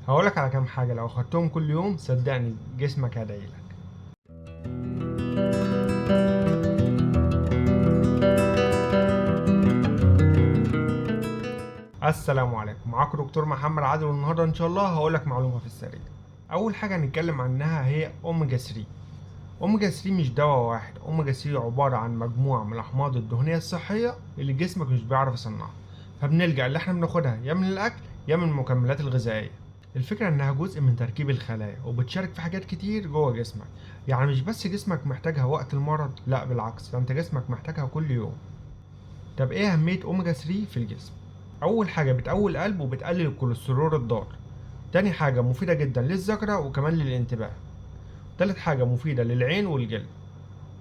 هقولك على كام حاجة لو خدتهم كل يوم صدقني جسمك هيدعيلك. السلام عليكم، معاكم دكتور محمد عادل، والنهارده ان شاء الله هقولك معلومة في السريع. اول حاجة هنتكلم عنها هي اوميجا 3. اوميجا 3 مش دواء واحد، اوميجا 3 عبارة عن مجموعة من الاحماض الدهنية الصحية اللي جسمك مش بيعرف يصنعها، فبنلجأ اللي احنا بناخدها يا من الاكل يا من المكملات الغذائية. الفكرة انها جزء من تركيب الخلايا وبتشارك في حاجات كتير جوه جسمك، يعني مش بس جسمك محتاجها وقت المرض، لا بالعكس، ده انت جسمك محتاجها كل يوم. طب ايه اهمية اوميجا 3 في الجسم؟ اول حاجة بتقوي القلب وبتقلل الكوليسترول الضار. تاني حاجة مفيدة جدا للذاكرة وكمان للانتباه. تالت حاجة مفيدة للعين والجلد.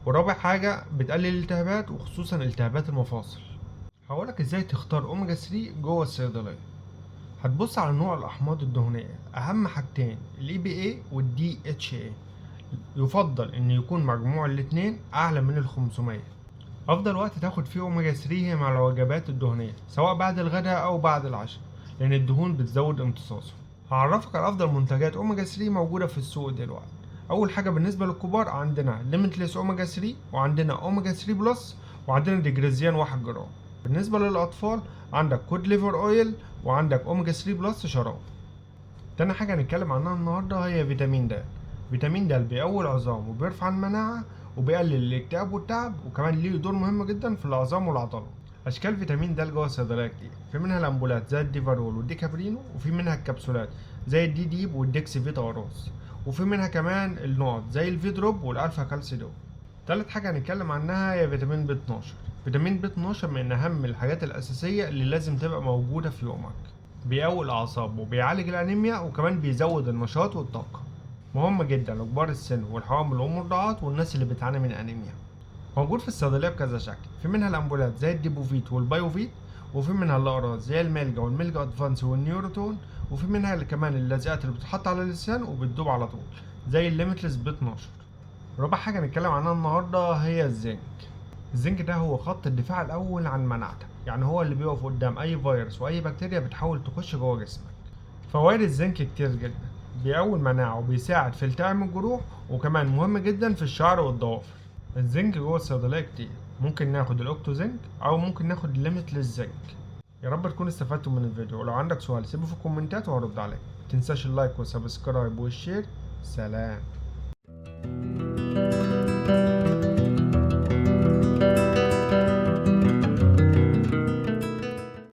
ورابع حاجة بتقلل الالتهابات وخصوصا التهابات المفاصل. هقولك ازاي تختار اوميجا 3 جوه الصيدلية. هتبص على نوع الأحماض الدهنية، أهم حاجتين ال EPA وال DHA. يفضل إن يكون مجموع الاتنين أعلى من ال 500. أفضل وقت تاخد فيه أوميجا 3 هي مع الوجبات الدهنية، سواء بعد الغداء أو بعد العشاء، لأن الدهون بتزود امتصاصه. هعرفك على أفضل منتجات أوميجا 3 موجودة في السوق دلوقتي. أول حاجة بالنسبة للكبار عندنا ليميتلس أوميجا 3، وعندنا أوميجا 3 بلس، وعندنا ديجريزيان 1 جرام. بالنسبة للأطفال عندك كود ليفر أويل، وعندك أوميجا 3 بلس شراب. تاني حاجة هنتكلم عنها النهاردة هي فيتامين د. فيتامين د بيقوي العظام وبيرفع المناعة وبيقلل الاكتئاب والتعب، وكمان ليه دور مهم جدا في العظام والعضلات. أشكال فيتامين د جوه الصيدلية كتير، في منها الأمبولات زي الديفارول والديكابرينو، وفي منها الكبسولات زي الدي ديب والديكس فيتا وروس، وفي منها كمان النقط زي الفي دروب والألفا كالسيدو. تالت حاجة هنتكلم عنها هي فيتامين بي 12. فيتامين بي 12 من أهم الحاجات الأساسية اللي لازم تبقى موجودة في يومك. بيقوي الأعصاب وبيعالج الأنيميا وكمان بيزود النشاط والطاقة. مهم جدا لكبار السن والحوامل والمرضعات والناس اللي بتعاني من أنيميا. موجود في الصيدلية بكذا شكل، في منها الأمبولات زي الديبوفيت والبايوفيت، وفي منها الأقراص زي الميلجا والميلجا أدفانس والنيوروتون، وفي منها كمان اللزقات اللي بتتحط على اللسان وبتدوب على طول زي الليميتلس ب 12. رابع حاجة نتكلم عنها النهاردة هي الزنك. الزنك ده هو خط الدفاع الأول عن مناعتك، يعني هو اللي بيقف قدام أي فيروس وأي بكتيريا بتحاول تخش جوه جسمك. فوائد الزنك كتير جدا، بيقوي المناعة وبيساعد في التئام الجروح، وكمان مهم جدا في الشعر والضوافر. الزنك جوه الصيدلية كتير، ممكن ناخد الأوكتو زنك أو ممكن ناخد الليميتلس زنك. يا رب تكونوا استفدتوا من الفيديو، ولو عندك سؤال سيبه في الكومنتات وهرد عليك. متنساش اللايك والسبسكرايب والشير. سلام.